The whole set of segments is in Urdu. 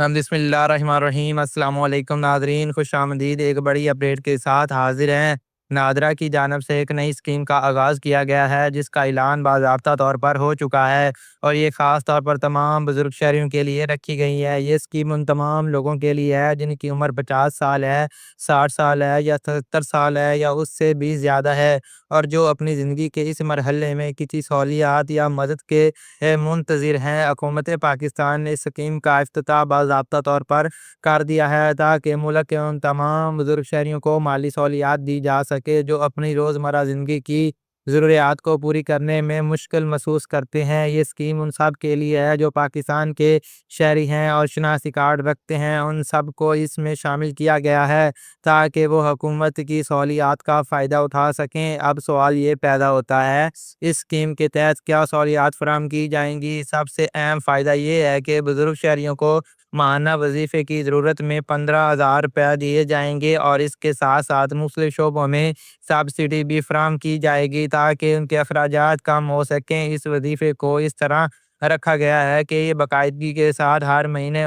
بسم اللہ الرحمن الرحیم۔ السلام علیکم ناظرین، خوش آمدید۔ ایک بڑی اپڈیٹ کے ساتھ حاضر ہیں۔ نادرا کی جانب سے ایک نئی اسکیم کا آغاز کیا گیا ہے جس کا اعلان باضابطہ طور پر ہو چکا ہے، اور یہ خاص طور پر تمام بزرگ شہریوں کے لیے رکھی گئی ہے۔ یہ اسکیم ان تمام لوگوں کے لیے ہے جن کی عمر 50 سال ہے، 60 سال ہے یا 70 سال ہے یا اس سے بھی زیادہ ہے، اور جو اپنی زندگی کے اس مرحلے میں کسی سہولیات یا مدد کے منتظر ہیں۔ حکومت پاکستان نے اس اسکیم کا افتتاح باضابطہ طور پر کر دیا ہے تاکہ ملک کے ان تمام بزرگ شہریوں کو مالی سہولیات دی جا سکے جو اپنی روزمرہ زندگی کی ضروریات کو پوری کرنے میں مشکل محسوس کرتے ہیں۔ یہ اسکیم ان سب کے لیے ہے جو پاکستان کے شہری ہیں اور شناختی کارڈ رکھتے ہیں۔ ان سب کو اس میں شامل کیا گیا ہے تاکہ وہ حکومت کی سہولیات کا فائدہ اٹھا سکیں۔ اب سوال یہ پیدا ہوتا ہے، اس اسکیم کے تحت کیا سہولیات فراہم کی جائیں گی؟ سب سے اہم فائدہ یہ ہے کہ بزرگ شہریوں کو ماہانہ وظیفے کی ضرورت میں 15,000 روپے دیے جائیں گے، اور اس کے ساتھ ساتھ مختلف شعبوں میں سبسڈی بھی فراہم کی جائے گی تاکہ ان کے اخراجات کم ہو سکیں۔ اس وظیفے کو اس طرح رکھا گیا ہے کہ یہ باقاعدگی کے ساتھ ہر مہینے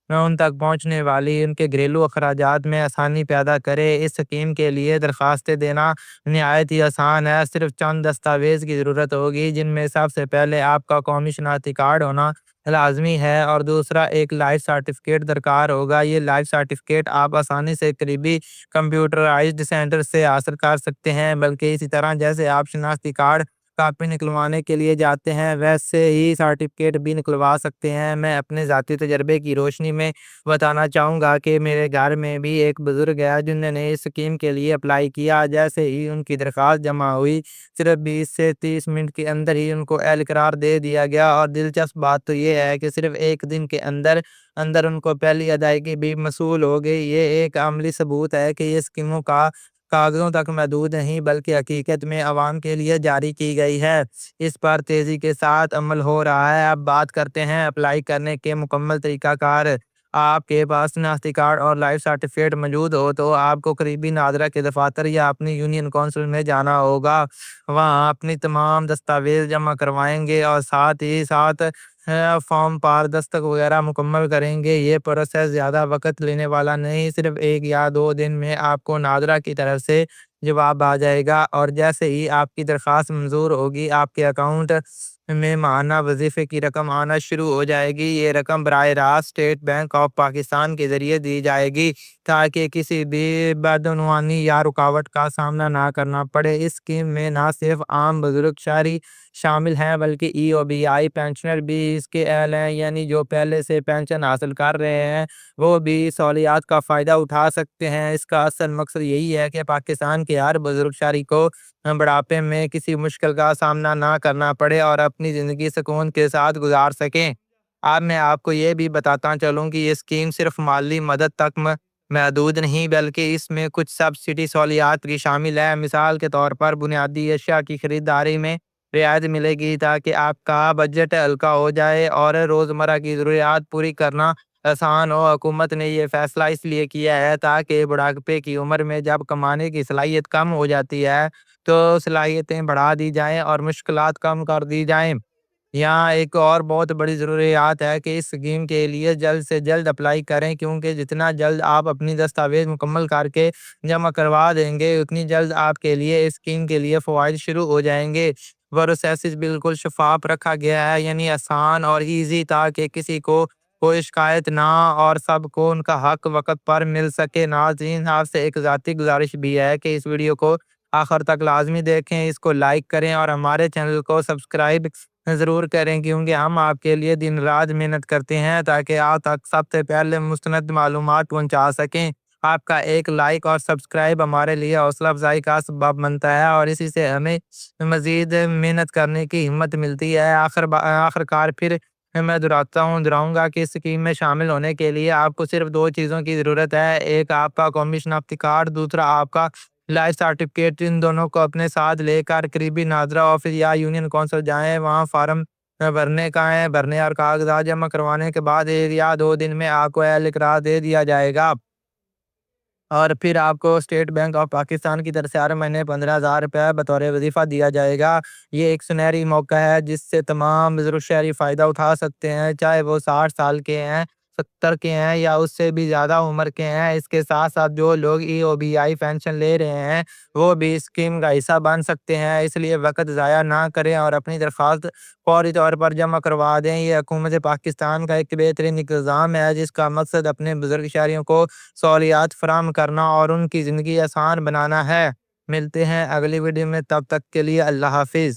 ان تک پہنچنے والی ان کے گھریلو اخراجات میں آسانی پیدا کرے۔ اس اسکیم کے لیے درخواستیں دینا نہایت ہی آسان ہے۔ صرف چند دستاویز کی ضرورت ہوگی، جن میں سب سے پہلے آپ کا قومی شناختی کارڈ ہونا لازمی ہے، اور دوسرا ایک لائف سرٹیفکیٹ درکار ہوگا۔ یہ لائف سرٹیفکیٹ آپ آسانی سے قریبی کمپیوٹرائزڈ سینٹر سے حاصل کر سکتے ہیں، بلکہ اسی طرح جیسے آپ شناختی کارڈ کاپی نکلوانے کے لیے جاتے ہیں ویسے ہی سرٹیفکیٹ بھی نکلوا سکتے ہیں۔ میں اپنے ذاتی تجربے کی روشنی میں بتانا چاہوں گا کہ میرے گھر میں بھی ایک بزرگ ہے جنہوں نے اس اسکیم کے لیے اپلائی کیا۔ جیسے ہی ان کی درخواست جمع ہوئی، صرف 20 سے 30 منٹ کے اندر ہی ان کو اہل قرار دے دیا گیا، اور دلچسپ بات تو یہ ہے کہ صرف ایک دن کے اندر ان کو پہلی ادائیگی بھی موصول ہو گئی۔ یہ ایک عملی ثبوت ہے کہ یہ اسکیموں کا کاغذوں تک محدود نہیں بلکہ حقیقت میں عوام کے لیے جاری کی گئی ہے۔ اس پر تیزی کے ساتھ عمل ہو رہا ہے۔ اب بات کرتے ہیں اپلائی کرنے کے مکمل طریقہ کار۔ آپ کے پاس شناختی کارڈ اور لائف سرٹیفکیٹ موجود ہو تو آپ کو قریبی نادرا کے دفاتر یا اپنی یونین کونسل میں جانا ہوگا۔ وہاں اپنی تمام دستاویز جمع کروائیں گے اور ساتھ ہی ساتھ فارم پر دستخط وغیرہ مکمل کریں گے۔ یہ پروسیس زیادہ وقت لینے والا نہیں، صرف 1 یا 2 دن میں آپ کو نادرا کی طرف سے جواب آ جائے گا، اور جیسے ہی آپ کی درخواست منظور ہوگی آپ کے اکاؤنٹ میں ماہانہ وظیفے کی رقم آنا شروع ہو جائے گی۔ یہ رقم براہ راست اسٹیٹ بینک آف پاکستان کے ذریعے دی جائے گی تاکہ کسی بھی بدعنوانی یا رکاوٹ کا سامنا نہ کرنا پڑے۔ اس اسکیم میں نہ صرف عام بزرگ شہری شامل ہیں بلکہ EOBI پینشنر بھی اس کے اہل ہیں، یعنی جو پہلے سے پینشن حاصل کر رہے ہیں وہ بھی سہولیات کا فائدہ اٹھا سکتے ہیں۔ اس کا اصل مقصد یہی ہے کہ پاکستان کے ہر بزرگ شہری کو بڑھاپے میں کسی مشکل کا سامنا نہ کرنا پڑے اور اپنی زندگی سکون کے ساتھ گزار سکیں۔ اب میں آپ کو یہ بھی بتاتا چلوں کہ یہ اسکیم صرف مالی مدد تک محدود نہیں بلکہ اس میں کچھ سبسڈی سہولیات بھی شامل ہیں۔ مثال کے طور پر بنیادی اشیاء کی خریداری میں رعایت ملے گی تاکہ آپ کا بجٹ ہلکا ہو جائے اور روزمرہ کی ضروریات پوری کرنا آسان ہو۔ حکومت نے یہ فیصلہ اس لیے کیا ہے تاکہ بڑھاپے کی عمر میں جب کمانے کی صلاحیت کم ہو جاتی ہے تو صلاحیتیں بڑھا دی جائیں اور مشکلات کم کر دی جائیں۔ یہاں ایک اور بہت بڑی ضروریات ہے کہ اس اسکیم کے لیے جلد سے جلد اپلائی کریں، کیونکہ جتنا جلد آپ اپنی دستاویز مکمل کر کے جمع کروا دیں گے اتنی جلد آپ کے لیے اس اسکیم کے لیے فوائد شروع ہو جائیں گے۔ پروسیس بالکل شفاف رکھا گیا ہے، یعنی آسان اور ایزی، تاکہ کسی کو کوئی شکایت نہ اور سب کو ان کا حق وقت پر مل سکے۔ ناظرین، آپ سے ایک ذاتی گزارش بھی ہے کہ اس ویڈیو کو آخر تک لازمی دیکھیں، اس کو لائک کریں اور ہمارے چینل کو سبسکرائب ضرور کریں، کیونکہ ہم آپ کے لیے دن رات محنت کرتے ہیں تاکہ آپ تک سب سے پہلے مستند معلومات پہنچا سکیں۔ آپ کا ایک لائک اور سبسکرائب ہمارے لیے حوصلہ افزائی کا سبب بنتا ہے اور اسی سے ہمیں مزید محنت کرنے کی ہمت ملتی ہے۔ آخرکار پھر میں دہراؤں گا کہ اس اسکیم میں شامل ہونے کے لیے آپ کو صرف 2 چیزوں کی ضرورت ہے، ایک آپ کا قومی شناختی کارڈ، دوسرا آپ کا لائف سرٹیفکیٹ۔ ان دونوں کو اپنے ساتھ لے کر قریبی نادرا آفس یا یونین کونسل جائیں، وہاں فارم بھرنے اور کاغذات جمع کروانے کے بعد 1 یا 2 دن میں آپ کو اہل قرار دے دیا جائے گا، اور پھر آپ کو اسٹیٹ بینک آف پاکستان کی طرف سے ہر مہینے 15,000 روپے بطور وظیفہ دیا جائے گا۔ یہ ایک سنہری موقع ہے جس سے تمام بزرگ شہری فائدہ اٹھا سکتے ہیں، چاہے وہ 60 سال کے ہیں، 70 کے ہیں یا اس سے بھی زیادہ عمر کے ہیں، اس کے ساتھ ساتھ جو لوگ EOBI پینشن لے رہے ہیں وہ بھی اسکیم کا حصہ بن سکتے ہیں۔ اس لیے وقت ضائع نہ کریں اور اپنی درخواست فوری طور پر جمع کروا دیں۔ یہ حکومت پاکستان کا ایک بہترین اقدام ہے جس کا مقصد اپنے بزرگ شہریوں کو سہولیات فراہم کرنا اور ان کی زندگی آسان بنانا ہے۔ ملتے ہیں اگلی ویڈیو میں، تب تک کے لیے اللہ حافظ۔